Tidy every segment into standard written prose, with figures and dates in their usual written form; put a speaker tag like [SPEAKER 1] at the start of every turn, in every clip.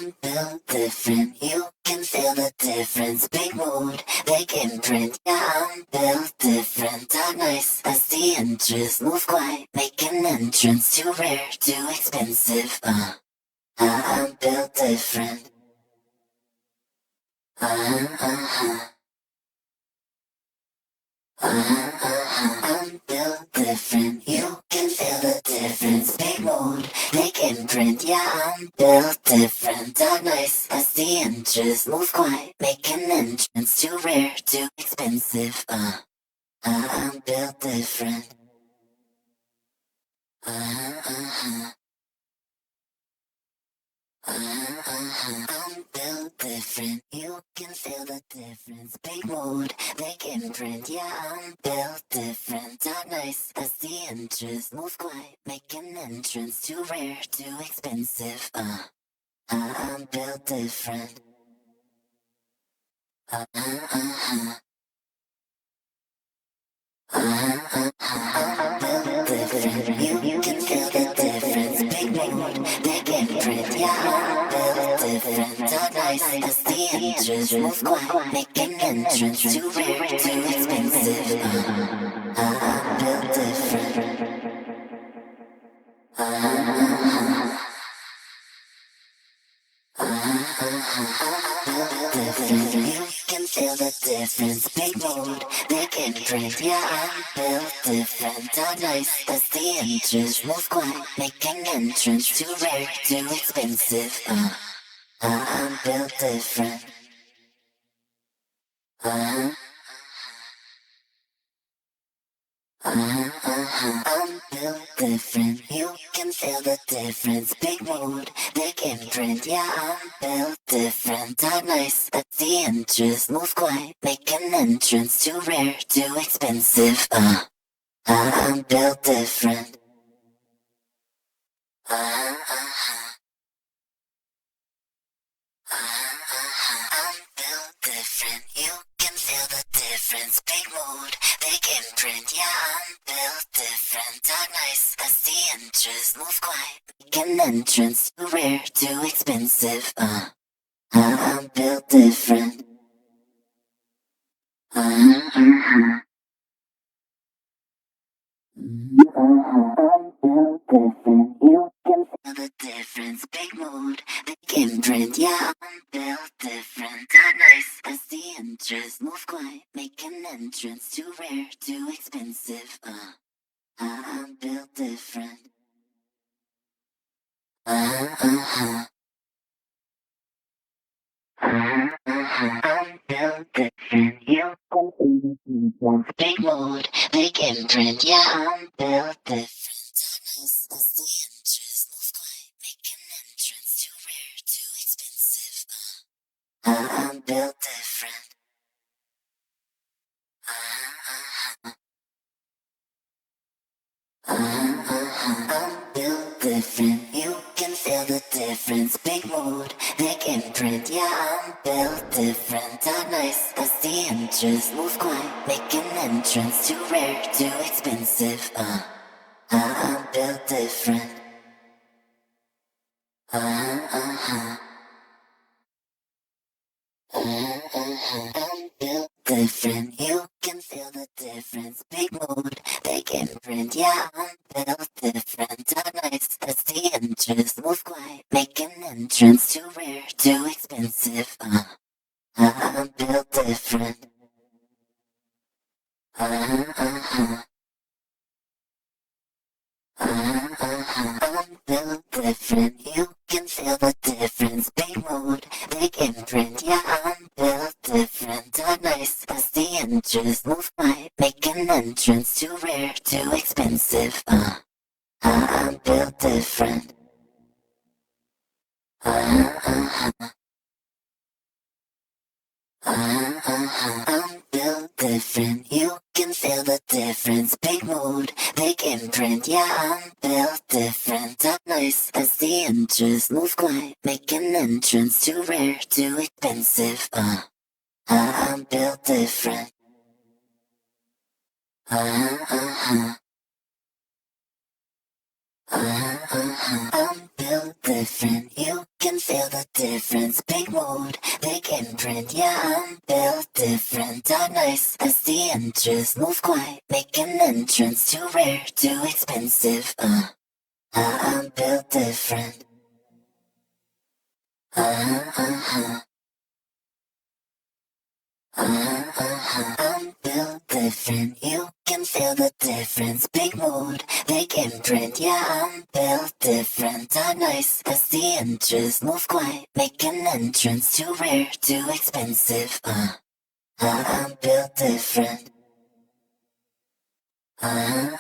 [SPEAKER 1] I'm built different, you can feel the difference. Big mood, big imprint. Yeah, I'm built different. Talk nice as the interest. Move quiet, make an entrance. Too rare, too expensive. I'm built different. I'm built different, you can feel the difference. Big mood, big imprint. Yeah, I'm built different. Talk nice as the interest. Move quiet, make an entrance. Too rare, too expensive. I'm built different. I'm built different, you can feel the difference. Big mood, big imprint. Yeah, I'm built different. Talk nice as the interest. Move quiet, make an entrance. Too rare, too expensive. I'm built different. I'm built different, you can feel the difference. Big mood, big imprint. Yeah, I'm built different. Talk nice as the interest. Move quiet, make an entrance. Too rare, too expensive. I'm built different. Different, you can feel the difference. Big mood, big imprint. Yeah, I'm built different. Talk nice as the interest. Move quiet, make an entrance. Too rare, too expensive. I'm built different. I'm built different, you can feel the difference. Big mood, big imprint. Yeah, I'm built different. Talk nice at the interest. Move quiet, make an entrance. Too rare, too expensive. I'm built different. I'm built different, you can feel the difference. Big mood, big imprint. Yeah, I'm built different. Talk nice as the interest. Move quiet, make an entrance. Too rare, too expensive. I'm built different. I'm built different, you can feel the difference. Big mood, big imprint. Yeah, I'm built different. Talk nice as the interest. Move quiet, make an entrance. Too rare, too expensive. I'm built different. I'm built different, you can feel the difference. Big mood, big imprint. Yeah, I'm built different. Talk nice as the interest. Move quiet, make an entrance. Too rare, too expensive. I'm built different. I'm built different, you can feel the difference. Big mood, big imprint. Yeah, I'm built different. Talk nice as the interest. Move quiet, make an entrance. Too rare, too expensive. I'm built different. I'm built different, you can feel the difference. Big mood, big imprint. Yeah, I'm built different. Talk nice as the interest. Move quiet, make an entrance. Too rare, too expensive. I'm built different. I'm built different, you can feel the difference. Big mood, big imprint. Yeah, I'm built different. Talk nice as the interest. Move quiet, make an entrance. Too rare, too expensive. I'm built different. I'm built different, you can feel the difference. Big mood, big imprint. Yeah, I'm built different. Talk nice as the interest. Move quiet, make an entrance. Too rare, too expensive. I'm built different. I'm built different, you can feel the difference. Big mood, big imprint. Yeah, I'm built different. Dark nice as the interest. Move quiet, make an entrance. Too rare, too expensive. I'm built different. I'm built different. You can feel the difference. Big mood, big imprint. Yeah, I'm built different. Dark nice as the interest. Move quiet, make an entrance. Too rare, too expensive. I'm built different. I'm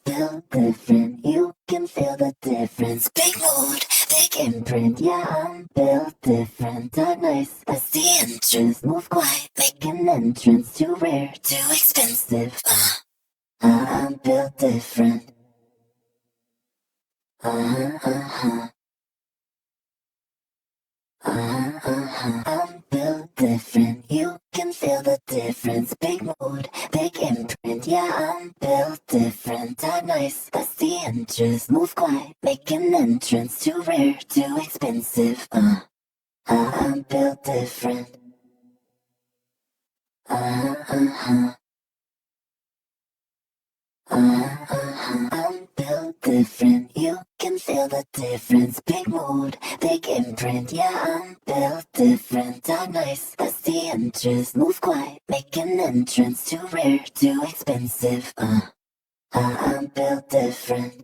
[SPEAKER 1] built different. You can feel the difference. Big mood, big imprint. Yeah, I'm built different. Dark nice as the entrance. Move quiet, make an entrance. Too rare, too expensive. I'm built different. I'm built different. You can feel the difference. Big mood, big imprint. Yeah, I'm built different. Dark nice as the interest. Move quiet, make an entrance. Too rare, too expensive. I'm built different. I'm built different. You can feel the difference. Big mood, big imprint. Yeah, I'm built different. Dark nice as the interest. Move quiet, make an entrance. Too rare, too expensive. I'm built different.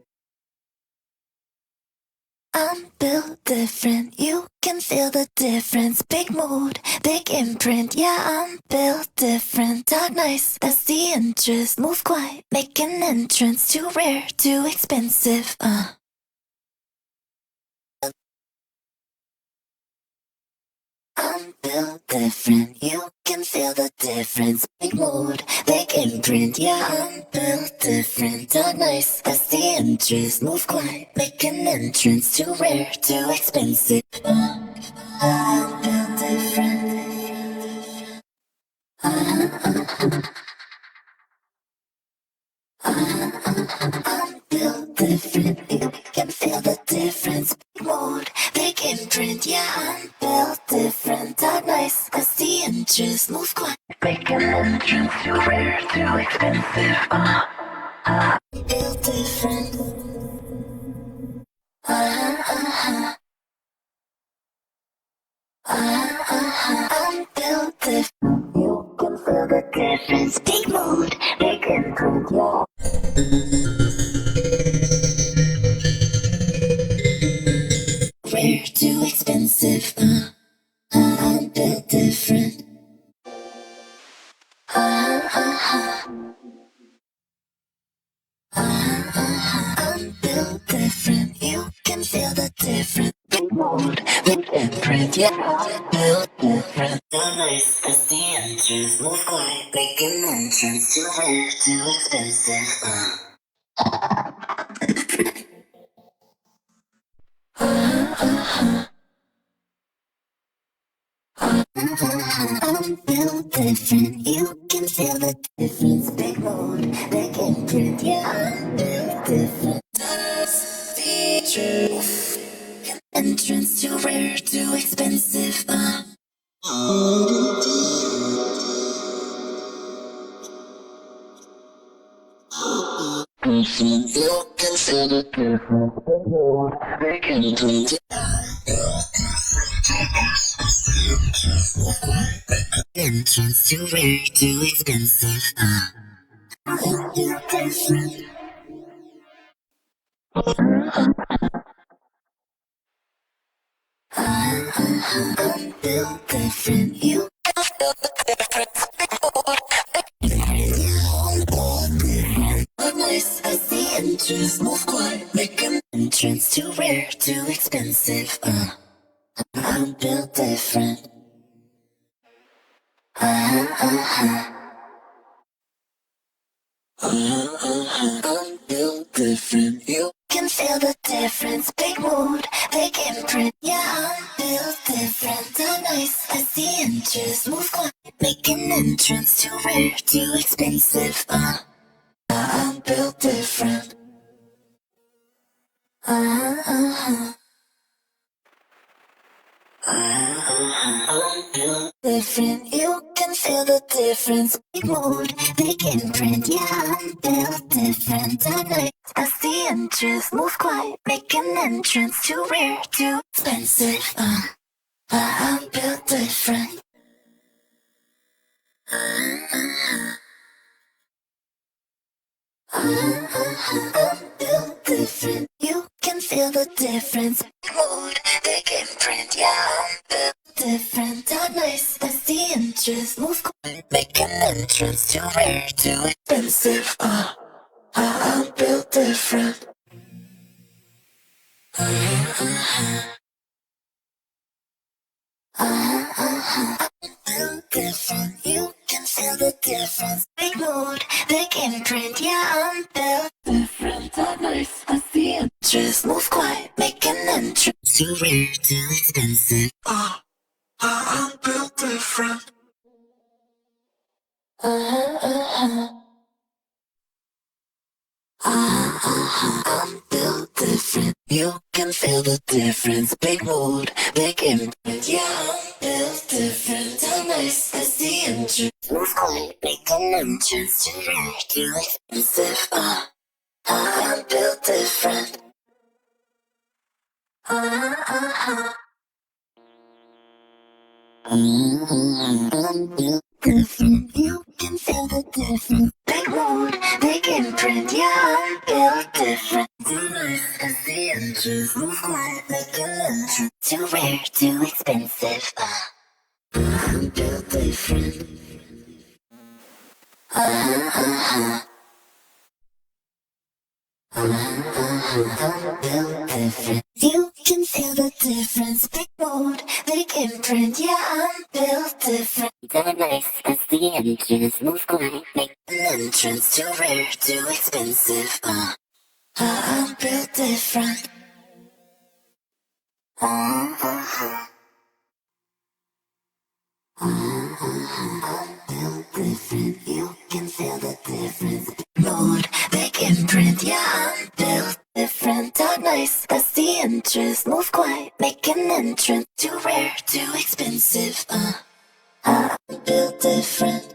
[SPEAKER 1] I'm built different. You can feel the difference. Big mood, big imprint. Yeah, I'm built different. Dark nice as the interest. Move quiet, make an entrance. Too rare, too expensive. I'm built different. You can feel the difference. Big mood, big imprint. Yeah, I'm built different. Dark nice as the interest. Move quiet, make an entrance. Too rare, too expensive. I'm built different. I'm built different. You can feel the difference. Big mood, big imprint. Yeah, I'm built different. Dark nice as the interest. Move quiet, make an entrance. Too rare, too expensive. Built different. I'm built different. You can feel the difference. Big mood, big imprint. Yeah. Rare, too expensive. I'm built different. I'm built different. You can feel the difference. Big mood, big imprint. Yeah, I'm built different. The nice as the entrance. Move quiet, make an entrance. Too rare, too expensive. I'm built different. You can feel the difference. Big mood, big imprint. Yeah, I'm built different. That's the truth. Entrance too rare, too expensive. You can feel the difference. Big mood, big imprint. Entrance too rare, too expensive. You can feel. I'm built different. You can feel the difference. Nice as the entrance. Move quiet, make an entrance. Too rare, too expensive. I'm built different. I'm built different. You can feel the difference. Big mood, big imprint. Yeah, I'm built different. I'm nice as the entrance. Move quiet, make an entrance. Too rare, too expensive. I'm built different. Different, you can feel the difference. Big mood, big imprint, yeah, I'm built different. Tonight, as the entrance, move quiet, make an entrance. Too rare, too expensive. I'm built different. I'm built different. You can feel the difference. Big mood, big imprint, yeah, I'm built different. Not nice, that's the entrance. Move quiet, make an entrance. Too rare, too expensive. I'm built different. Built different. You can feel the difference. Big mood, big imprint. Yeah, I'm built different. Not nice, that's the entrance. Move quiet, make an entrance. Too rare, too expensive. I'm built different. I'm built different. You can feel the difference. Big mood, big imprint. Yeah, I'm built different. How nice is the entrance? Move quiet, make an entrance. Too rare, too expensive. I'm built different. I'm built different. You can feel the difference. Big mood, big imprint. Yeah, I'm built different. Too nice as the entrance. Move quiet, make an entrance. Too rare, too expensive. I'm built different. I'm built different. You can feel the difference. Big mood, big imprint. Yeah, I'm built different. Too nice as the entrance. Move quiet, make an entrance. Too rare, too expensive. I'm built different. I'm built different. You can feel the difference. Big mood, big imprint. Yeah, I'm built different. Not nice, that's the entrance. Move quiet, make an entrance. Too rare, too expensive. I'm built different.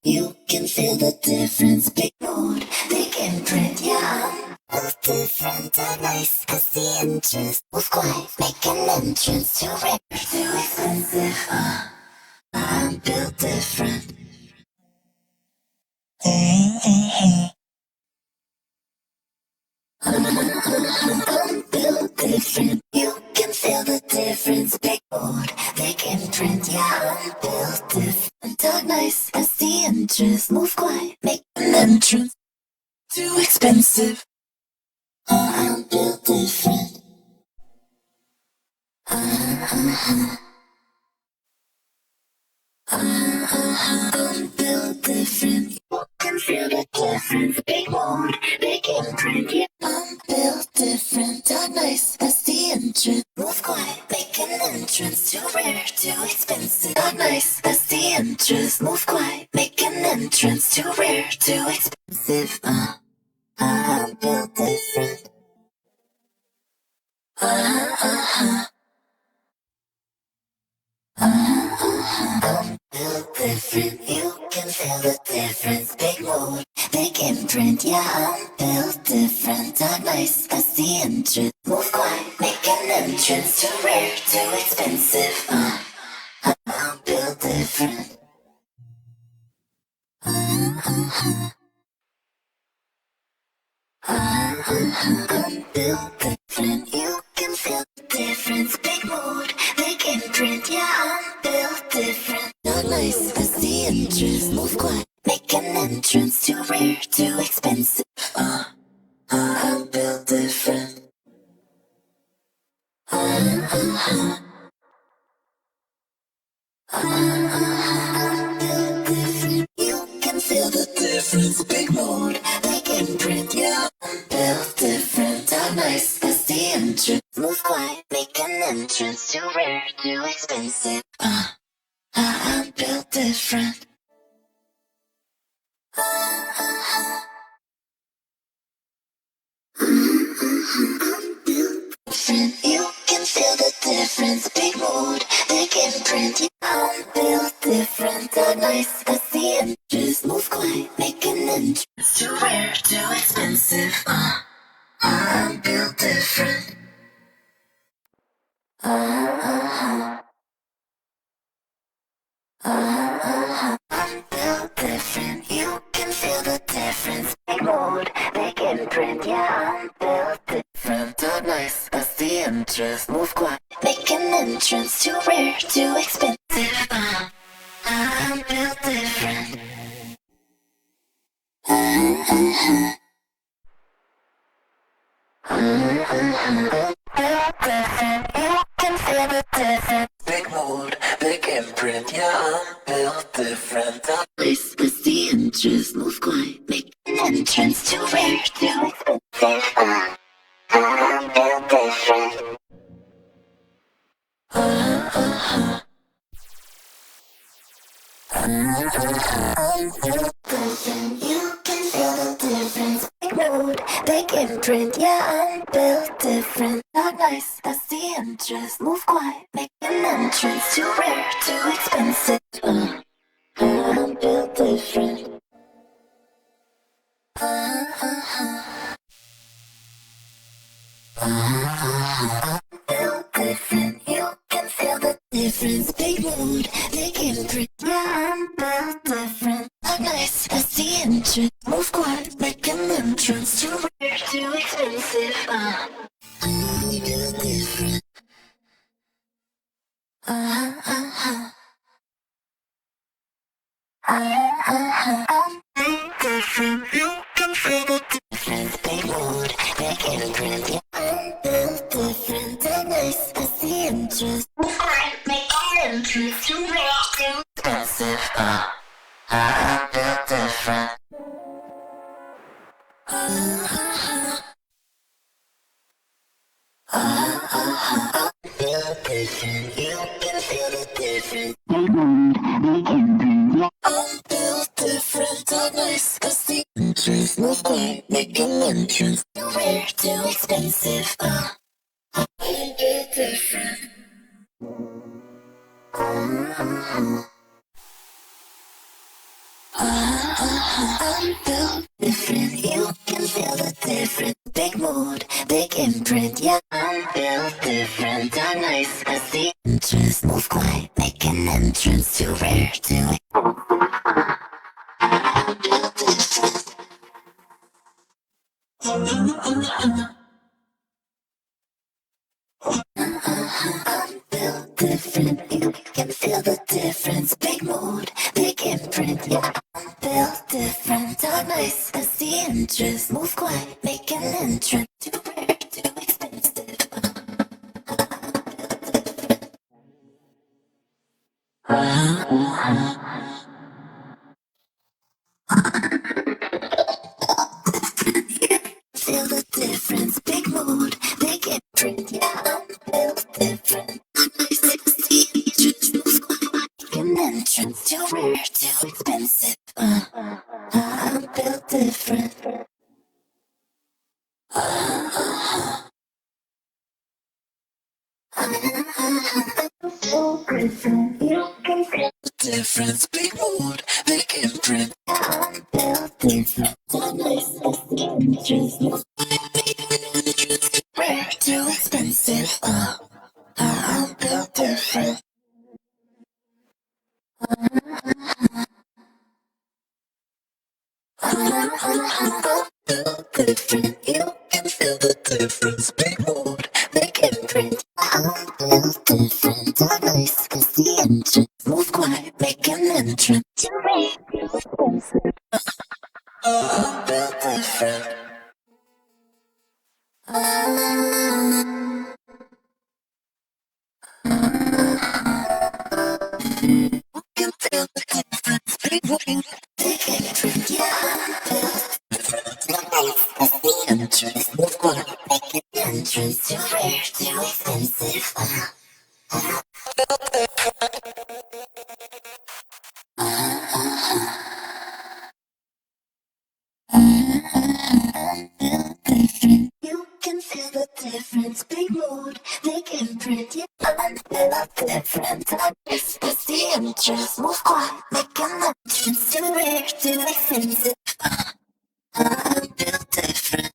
[SPEAKER 1] You can feel the difference. Big mood, big imprint. Yeah, I'm built different. Not nice, that's the entrance. Move quiet, make an entrance. Too rare, too expensive. I'm built different. I'm built different. You can feel the difference. Big mood, big imprint. Yeah, I'm built different. Talk nice as the entrance. Move quiet, make an entrance. Too expensive. I'm built different. I'm built different. You can feel the difference. Big mood, big imprint. Yeah, I'm built different. Talk nice as the entrance. Move quiet, make an entrance. Too rare, too expensive. Talk nice as the entrance. Move quiet, make an entrance. Too rare, too expensive. I'm built different. I'm built different. You can feel the difference. Big mood, big imprint. Yeah, I'm built different. Talk nice as the entrance. Move quiet, make an entrance. Too rare, too expensive. I'm built different. I'm built different. You can feel the difference. Big mood, big imprint. Yeah, I'm built different. Not nice as the entrance. Move quiet, make an entrance. Too rare, too expensive. I'm built different. I'm built different. You can feel the difference. Big mood, big imprint. Yeah, I'm built different. How nice as the entrance. Move quiet, make an entrance. Too rare, too expensive. I'm built different. Different, you can feel the difference. Big mood, big imprint. Yeah, I'm built different. Dark nice, I see it. Just move quiet, make an entrance. Too rare, too expensive. I'm built different. I'm built different. You can feel the difference. Big mood, big imprint. Yeah, I'm built different. Dark nice, I see it. Just move quiet, make an entrance. Too rare, too expensive. I'm built different. Built different, you can feel the difference. Big mood, big imprint, yeah, I'm built different. Place the entrance, move quiet, make an entrance. Too rare, too expensive. I'm built different. I'm built different, you can feel the difference. Big mood, big imprint, yeah, I'm built different. Not nice, that's the entrance. Move quiet, make an entrance. Too rare, too expensive. I'm built different. Built different, you can feel the difference. Big mood, big imprint, yeah, I'm built different. Not nice, that's the entrance. Move quiet, make an entrance. Too rare, too expensive. I'm built different. I'm built different. You can feel the difference. Big mood, big imprint, yeah, I'm built different. Not nice, that's the entrance. Move quiet, make an entrance. Too rare, too expensive. I'm built different. Built different, you can feel the difference. I'm built different, not nice, cause the entrance. Move quiet, make an entrance. Too rare, too expensive. I'm built different. I'm built different, you can feel the difference. Big mood, big imprint, yeah, I'm built different. I'm nice, I see entrance. Move quiet, make an entrance. Too rare, too I'm built different. I'm built different, you can feel the difference. Big mood, big imprint, yeah, I'm built different. I'm nice, I see entrance. Move quiet, make an entrance. Too rare, too expensive. Feel the difference, big mood, big imprint, yeah, I'm built different. I'm nice, I see entrance. Move quiet, make an entrance. Too rare, too expensive. I'm built different. So different, you can feel the difference. Big mood, big imprint. I'm built different. So nice, I see entrance. Move quiet, make an entrance. Rare, too expensive. I'm built different. Built different, you can feel the difference. Big mood, big imprint. I'm built different. I'm nice, I see entrance. Move quiet, make an entrance. Too rare, too expensive. I'm built different. You can feel the difference. Big mood, big imprint. Yeah, I'm built different. I'm nice, I see entrance. Move quiet, make an entrance. Too rare, too expensive. imprint, yeah, and build different. It's the interest, move quiet, make an entrance to rare, to expensive. Build different.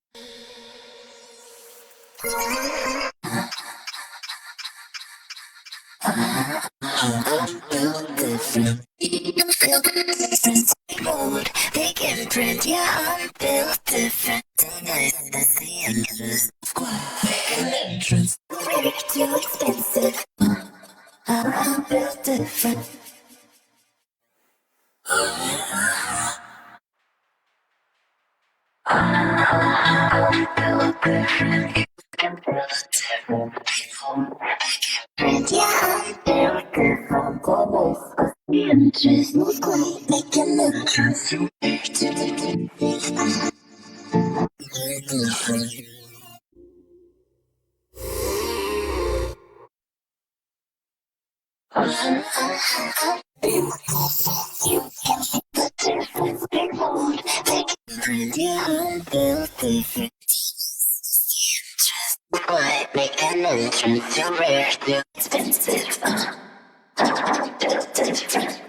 [SPEAKER 1] Build different. You can feel the difference. Mode, big imprint, yeah, I'm built different. So nice, that's the interest. Move quiet, make an entrance. Rare, too expensive. I'm built different. Built different. I'm built different. Yeah, I'm built different. So nice, that's the interest. Move quiet, make an entrance. To rare, too expensive. Different. Yeah, I'm built different. Just quiet, make an entrance. Too rare, too expensive. Built different.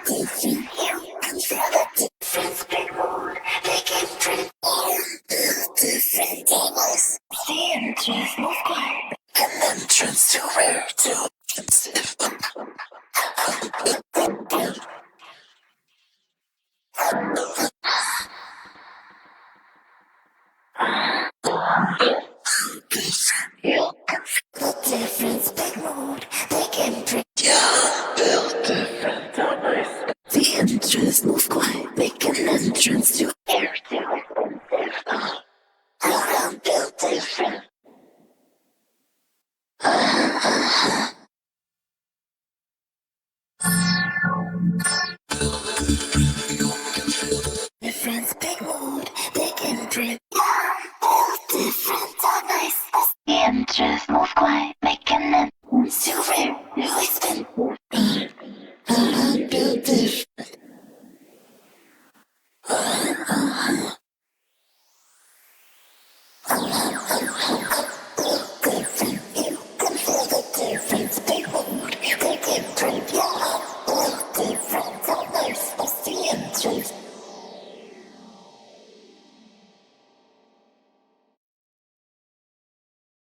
[SPEAKER 1] Different. You can feel the difference. Big mood, big imprint. Built different. Almost. The entrance, move quiet. An entrance too rare, too expensive. You can feel the difference. Big mood, big imprint. Yeah, built different. So nice. The entrance, move quiet. Make an entrance to